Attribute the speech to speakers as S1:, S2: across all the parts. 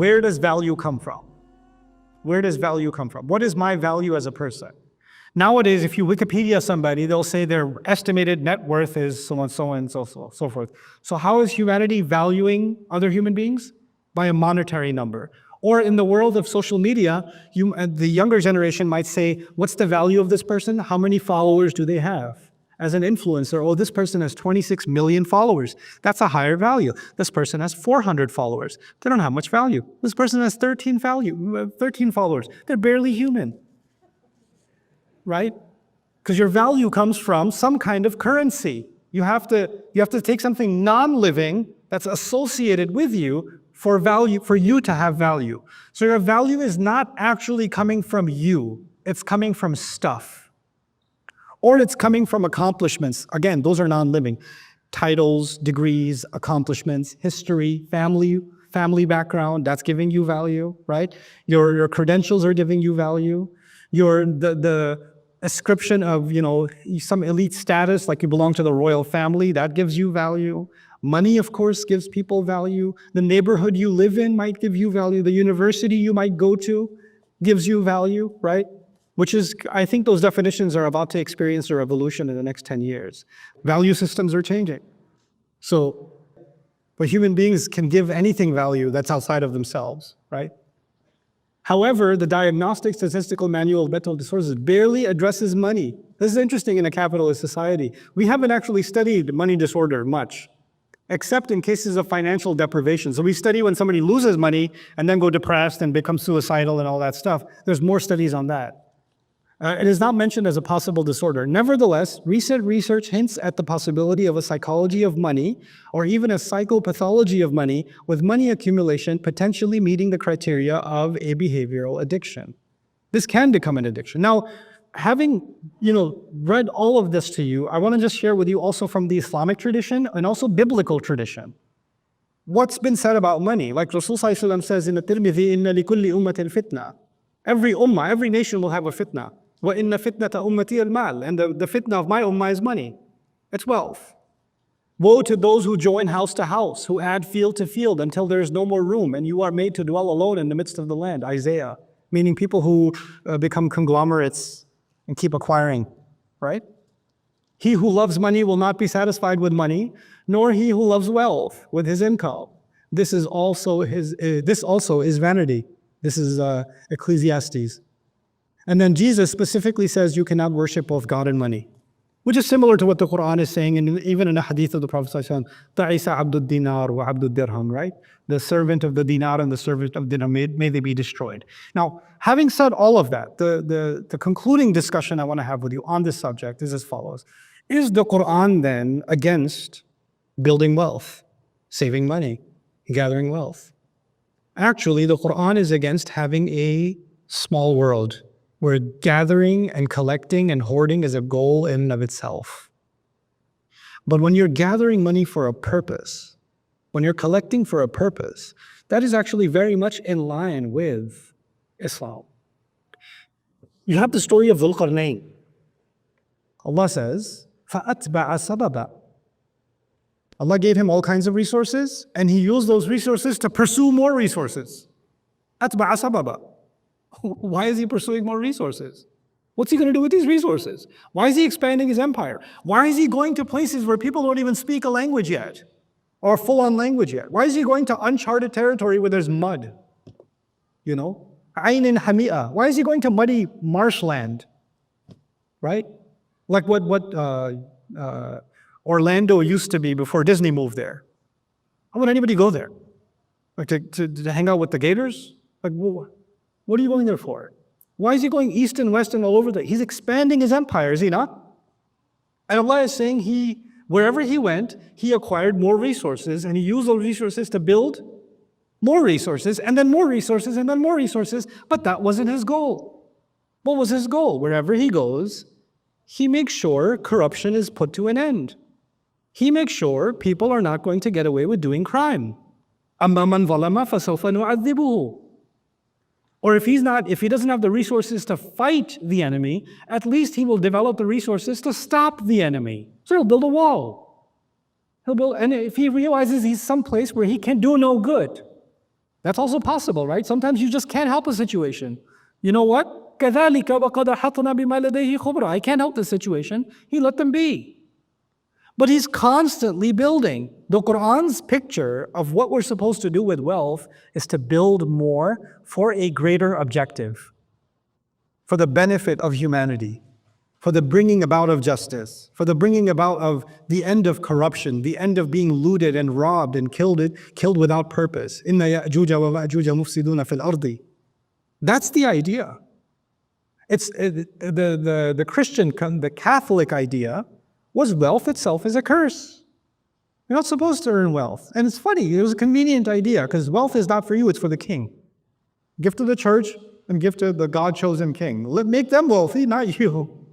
S1: where does value come from? Where does value come from? What is my value as a person? Nowadays, if you Wikipedia somebody, they'll say their estimated net worth is so and so and so forth. So how is humanity valuing other human beings? By a monetary number. Or in the world of social media, the younger generation might say, what's the value of this person? How many followers do they have? As an influencer, oh, this person has 26 million followers. That's a higher value. This person has 400 followers. They don't have much value. This person has 13 followers. They're barely human. Right? Because your value comes from some kind of currency. You have to take something non-living that's associated with you for you to have value. So your value is not actually coming from you. It's coming from stuff. Or it's coming from accomplishments. Again, those are non-living. Titles, degrees, accomplishments, history, family background, that's giving you value, right? Your credentials are giving you value. The ascription of, some elite status, like you belong to the royal family, that gives you value. Money, of course, gives people value. The neighborhood you live in might give you value. The university you might go to gives you value, right? Which is, I think those definitions are about to experience a revolution in the next 10 years. Value systems are changing. But human beings can give anything value that's outside of themselves, right? However, the Diagnostic Statistical Manual of Mental Disorders barely addresses money. This is interesting in a capitalist society. We haven't actually studied money disorder much, except in cases of financial deprivation. So we study when somebody loses money and then go depressed and become suicidal and all that stuff. There's more studies on that. It is not mentioned as a possible disorder. Nevertheless, recent research hints at the possibility of a psychology of money or even a psychopathology of money, with money accumulation potentially meeting the criteria of a behavioral addiction. This can become an addiction. Now, having read all of this to you, I want to just share with you also from the Islamic tradition and also biblical tradition. What's been said about money? Like Rasul Sallallahu Alaihi Wasallam says in the Tirmidhi, "Inna likulli ummatin fitna." Every ummah, every nation will have a fitna. Wa inna fitnata ummati al-mal, and the fitna of my ummah is money. It's wealth. Woe to those who join house to house, who add field to field until there is no more room, and you are made to dwell alone in the midst of the land. Isaiah, meaning people who become conglomerates and keep acquiring, right? He who loves money will not be satisfied with money, nor he who loves wealth with his income. This also is vanity. This is Ecclesiastes. And then Jesus specifically says you cannot worship both God and money, which is similar to what the Quran is saying, and even in the hadith of the Prophet ﷺ, "Ta'isa abdud dinar wa abdud dirham," right? The servant of the dinar and the servant of dirham, may they be destroyed. Now, having said all of that, the concluding discussion I want to have with you on this subject is as follows. Is the Quran then against building wealth, saving money, gathering wealth? Actually, the Quran is against having a small world, where gathering and collecting and hoarding is a goal in and of itself. But when you're gathering money for a purpose, when you're collecting for a purpose, that is actually very much in line with Islam. You have the story of Dhul Qarnayn. Allah says, فَأَتْبَعَ سَبَبًا. Allah gave him all kinds of resources, and he used those resources to pursue more resources. أَتْبَعَ سَبَبًا. Why is he pursuing more resources? What's he going to do with these resources? Why is he expanding his empire? Why is he going to places where people don't even speak a language yet, or full-on language yet? Why is he going to uncharted territory where there's mud? Ayn Hami'a. Why is he going to muddy marshland? Right? Like what Orlando used to be before Disney moved there. How would anybody go there? Like to hang out with the gators? Like, what are you going there for? Why is he going east and west and all over there? He's expanding his empire, is he not? And Allah is saying wherever he went, he acquired more resources, and he used those resources to build more resources, and then more resources, and then more resources. But that wasn't his goal. What was his goal? Wherever he goes, he makes sure corruption is put to an end. He makes sure people are not going to get away with doing crime. أَمَّا مَنْ ظَلَمَ فَسَوْفَ نُعَذِّبُهُ. Or if he doesn't have the resources to fight the enemy, at least he will develop the resources to stop the enemy. So he'll build a wall. And if he realizes he's someplace where he can do no good, That's also possible, right? Sometimes you just can't help a situation. You know what? كَذَلِكَ وَقَدْ أَحَطْنَا بِمَا لَدَيْهِ خُبْرًا. I can't help the situation. He let them be. But he's constantly building. The Quran's picture of what we're supposed to do with wealth is to build more for a greater objective, for the benefit of humanity, for the bringing about of justice, for the bringing about of the end of corruption, the end of being looted and robbed and killed without purpose. إِنَّ يَأْجُوجَ وَمَأْجُوجَ مُفْسِدُونَ فِي الْأَرْضِ. That's the idea. It's the Christian, the Catholic idea was wealth itself is a curse. You're not supposed to earn wealth. And it's funny, it was a convenient idea because wealth is not for you, it's for the king. Give to the church and give to the God-chosen king. Make them wealthy, not you.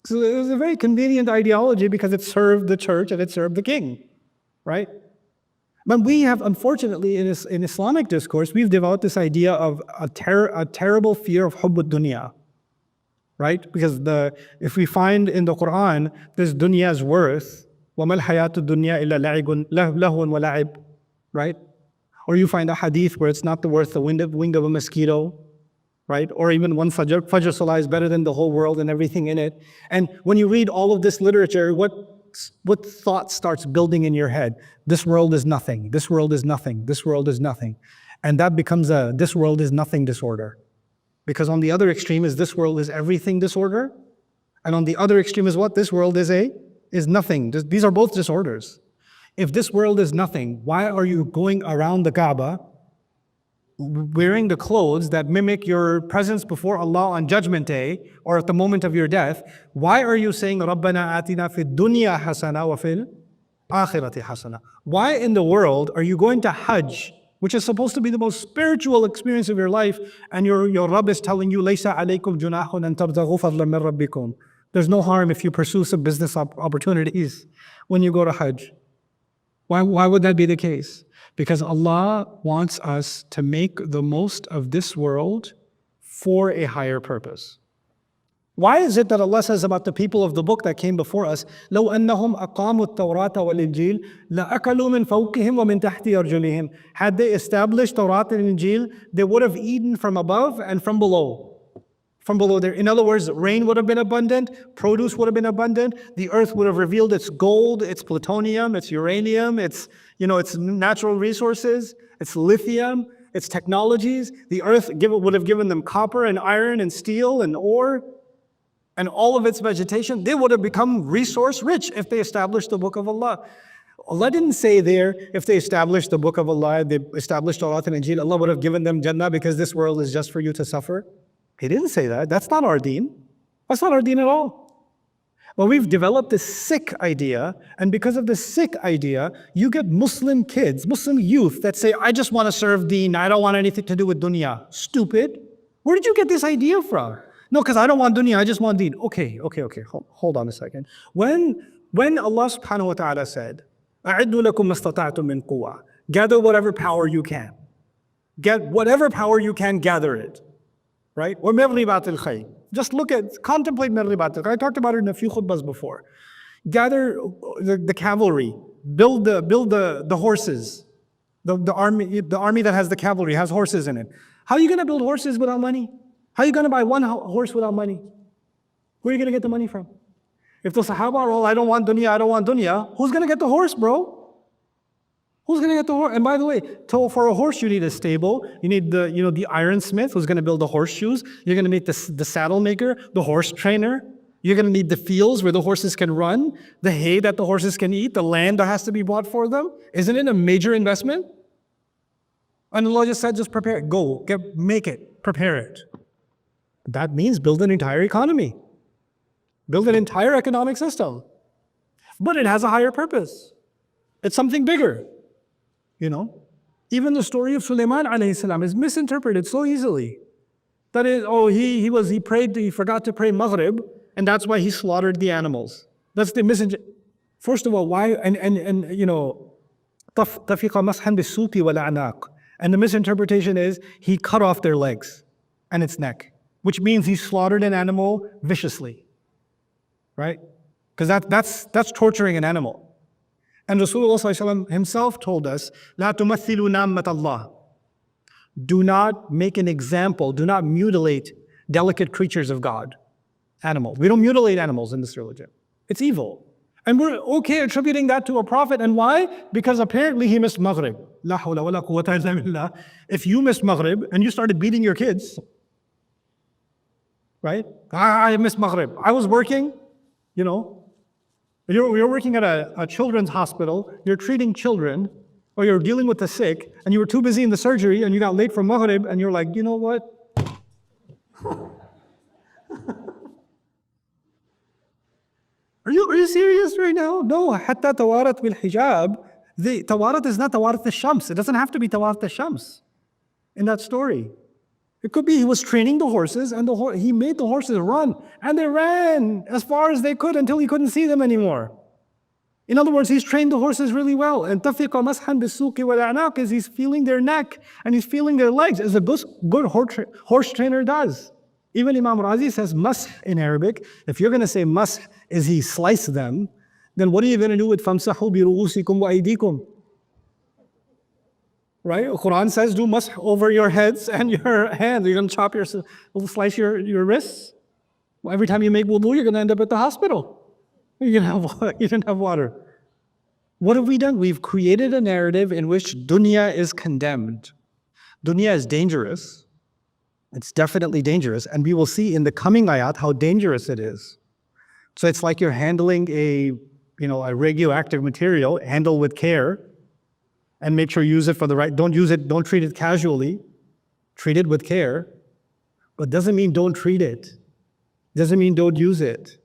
S1: So it was a very convenient ideology because it served the church and it served the king, right? But we have, unfortunately, in Islamic discourse, we've developed this idea of a terrible fear of hubb dunya, right? Because if we find in the Quran, this dunya's worth, وَمَا الْحَيَاةُ الدُّنْيَا إِلَّا لَهْوٌ وَلَعِبٌ, right? Or you find a hadith where it's not worth the wing of a mosquito, right? Or even one Fajr Salah is better than the whole world and everything in it. And when you read all of this literature, what thought starts building in your head? This world is nothing, this world is nothing, this world is nothing. And that becomes a this world is nothing disorder. Because on the other extreme is this world is everything disorder. And on the other extreme is what? This world is nothing. These are both disorders. If this world is nothing, why are you going around the Kaaba wearing the clothes that mimic your presence before Allah on Judgment Day or at the moment of your death? Why are you saying رَبَّنَا آتِنَا فِي الدُّنْيَا حَسَنَةً وَفِي الْآخِرَةِ حَسَنَةً? Why in the world are you going to Hajj, which is supposed to be the most spiritual experience of your life, and your Rabb is telling you لَيْسَ عَلَيْكُمْ جُنَاحٌ أَن تَبْتَغُوا فَضْلًا مِّن رَبِّكُمْ? There's no harm if you pursue some business opportunities when you go to Hajj. Why would that be the case? Because Allah wants us to make the most of this world for a higher purpose. Why is it that Allah says about the people of the book that came before us, لَوْ أَنَّهُمْ أَقَامُوا التَّوْرَاةَ وَالْإِنْجِيلَ لَأَكَلُوا مِنْ فَوْقِهِمْ وَمِنْ تَحْتِ أَرْجُلِهِمْ? Had they established Torah and Injil, they would have eaten from above and from below. From below there. In other words, rain would have been abundant, produce would have been abundant, the earth would have revealed its gold, its plutonium, its uranium, its natural resources, its lithium, its technologies. The earth would have given them copper and iron and steel and ore and all of its vegetation. They would have become resource rich if they established the book of Allah. Allah didn't say there, if they established the book of Allah, they established Torah and Injil, Allah would have given them Jannah because this world is just for you to suffer. He didn't say that. That's not our deen. That's not our deen at all. Well, we've developed this sick idea, and because of this sick idea, you get Muslim kids, Muslim youth that say, I just want to serve deen, I don't want anything to do with dunya. Stupid. Where did you get this idea from? No, because I don't want dunya, I just want deen. Okay. Hold on a second. When Allah subhanahu wa ta'ala said, أَعِدُّ لَكُمْ مَسْتَطَعْتُم مِّن قُوَّةٍ, gather whatever power you can. Get whatever power you can, gather it. Right? Or مَرِّبَاتِ الْخَيْرِ. Just contemplate مَرِّبَاتِ الْخَيْرِ. I talked about it in a few khutbahs before. Gather the cavalry, build the horses. The army that has the cavalry has horses in it. How are you going to build horses without money? How are you going to buy one horse without money? Where are you going to get the money from? If the Sahaba are all, I don't want dunya, who's going to get the horse, bro? Who's going to get the horse? And by the way, for a horse, you need a stable. You need the ironsmith who's going to build the horseshoes. You're going to need the saddle maker, the horse trainer. You're going to need the fields where the horses can run, the hay that the horses can eat, the land that has to be bought for them. Isn't it a major investment? And Allah just said, just prepare it. Go, make it, prepare it. That means build an entire economy. Build an entire economic system. But it has a higher purpose. It's something bigger. Even the story of Sulaiman alayhi salam is misinterpreted so easily. That is, he forgot to pray Maghrib, and that's why he slaughtered the animals. That's the misinterpretation. First of all, why, طَفِقَ مَسْحًا بِالسُّوقِ وَالْأَعْنَاقِ. And the misinterpretation is, he cut off their legs and its neck, which means he slaughtered an animal viciously. Right? Because that's torturing an animal. And Rasulullah ﷺ himself told us, لا تمثلوا نامة الله. do not make an example, do not mutilate delicate creatures of God, animals. We don't mutilate animals in this religion. It's evil. And we're okay attributing that to a prophet. And why? Because apparently he missed Maghrib. La hawla wa la quwwata illa billah. If you missed Maghrib and you started beating your kids, right? I missed Maghrib. I was working, you're working at a children's hospital, you're treating children, or you're dealing with the sick, and you were too busy in the surgery, and you got late for Maghrib, and you're like, you know what? Are you serious right now? No, حتى توارت بالحجاب. The tawarat is not tawarat al-shams. It doesn't have to be tawarat al-shams in that story. It could be he was training the horses and he made the horses run, and they ran as far as they could until he couldn't see them anymore. In other words, he's trained the horses really well. And tafiqa mashan bisuki wal a'naq is he's feeling their neck and he's feeling their legs, as a good horse trainer does. Even Imam Razi says mash in Arabic. If you're going to say mash is he slice them, then what are you going to do with famsahu bi ru'usikum wa aydikum? Right? Quran says do mash over your heads and your hands. You're going to chop slice your wrists. Well, every time you make wudu, you're going to end up at the hospital. You didn't have water. What have we done? We've created a narrative in which dunya is condemned. Dunya is dangerous. It's definitely dangerous. And we will see in the coming ayat how dangerous it is. So it's like you're handling a radioactive material, handle with care, and make sure you use it for the right, don't treat it casually, treat it with care. But doesn't mean don't treat it. Doesn't mean don't use it.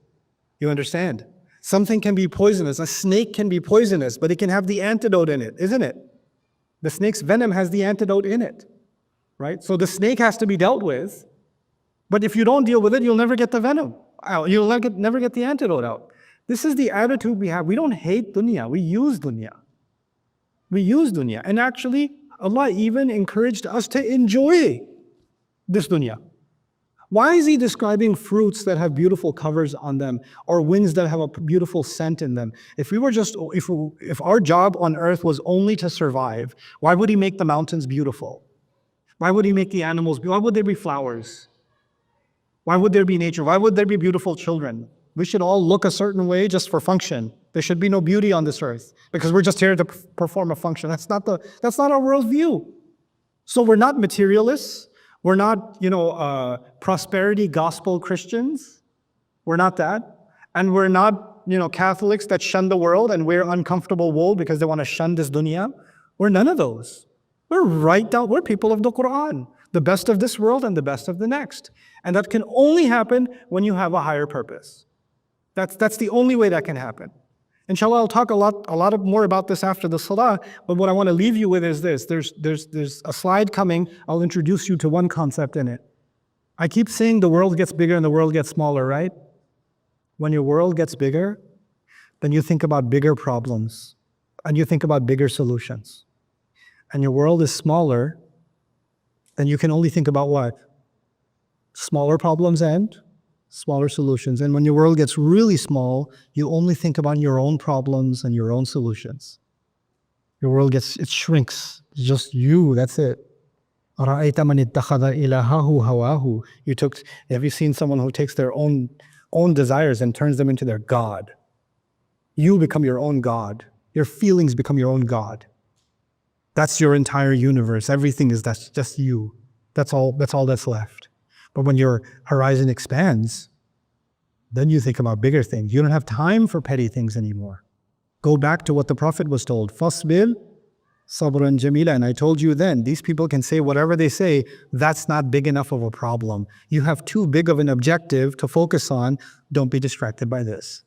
S1: You understand? Something can be poisonous. A snake can be poisonous, but it can have the antidote in it, isn't it? The snake's venom has the antidote in it, right? So the snake has to be dealt with, but if you don't deal with it, you'll never get the venom out. You'll never get the antidote out. This is the attitude we have. We don't hate dunya, we use dunya. We use dunya. And actually, Allah even encouraged us to enjoy this dunya. Why is he describing fruits that have beautiful covers on them or winds that have a beautiful scent in them? If our job on earth was only to survive, why would he make the mountains beautiful? Why would he make the animals beautiful? Why would there be flowers? Why would there be nature? Why would there be beautiful children? We should all look a certain way just for function. There should be no beauty on this earth because we're just here to perform a function. That's not our worldview. So we're not materialists. We're not, prosperity gospel Christians. We're not that. And we're not, Catholics that shun the world and wear uncomfortable wool because they want to shun this dunya. We're none of those. We're people of the Quran, the best of this world and the best of the next. And that can only happen when you have a higher purpose. That's the only way that can happen. Inshallah, I'll talk a lot more about this after the salah, but what I want to leave you with is this. There's a slide coming. I'll introduce you to one concept in it. I keep saying the world gets bigger and the world gets smaller, right? When your world gets bigger, then you think about bigger problems and you think about bigger solutions. And your world is smaller, then you can only think about what? Smaller problems and smaller solutions. And when your world gets really small, you only think about your own problems and your own solutions. Your world it shrinks. It's just you, that's it. Have you seen someone who takes their own desires and turns them into their God? You become your own God. Your feelings become your own God. That's your entire universe. That's just you. That's all that's left. But when your horizon expands, then you think about bigger things. You don't have time for petty things anymore. Go back to what the Prophet was told. Fasbil sabran jamila. And I told you then, these people can say whatever they say, that's not big enough of a problem. You have too big of an objective to focus on. Don't be distracted by this.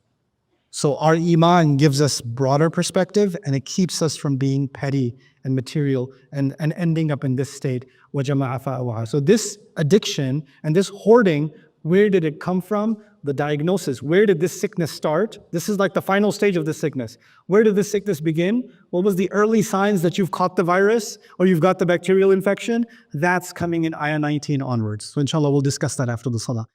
S1: So our iman gives us broader perspective and it keeps us from being petty and material and ending up in this state. So this addiction and this hoarding, where did it come from? The diagnosis. Where did this sickness start? This is like the final stage of the sickness. Where did this sickness begin? What was the early signs that you've caught the virus or you've got the bacterial infection? That's coming in ayah 19 onwards. So inshallah, we'll discuss that after the salah.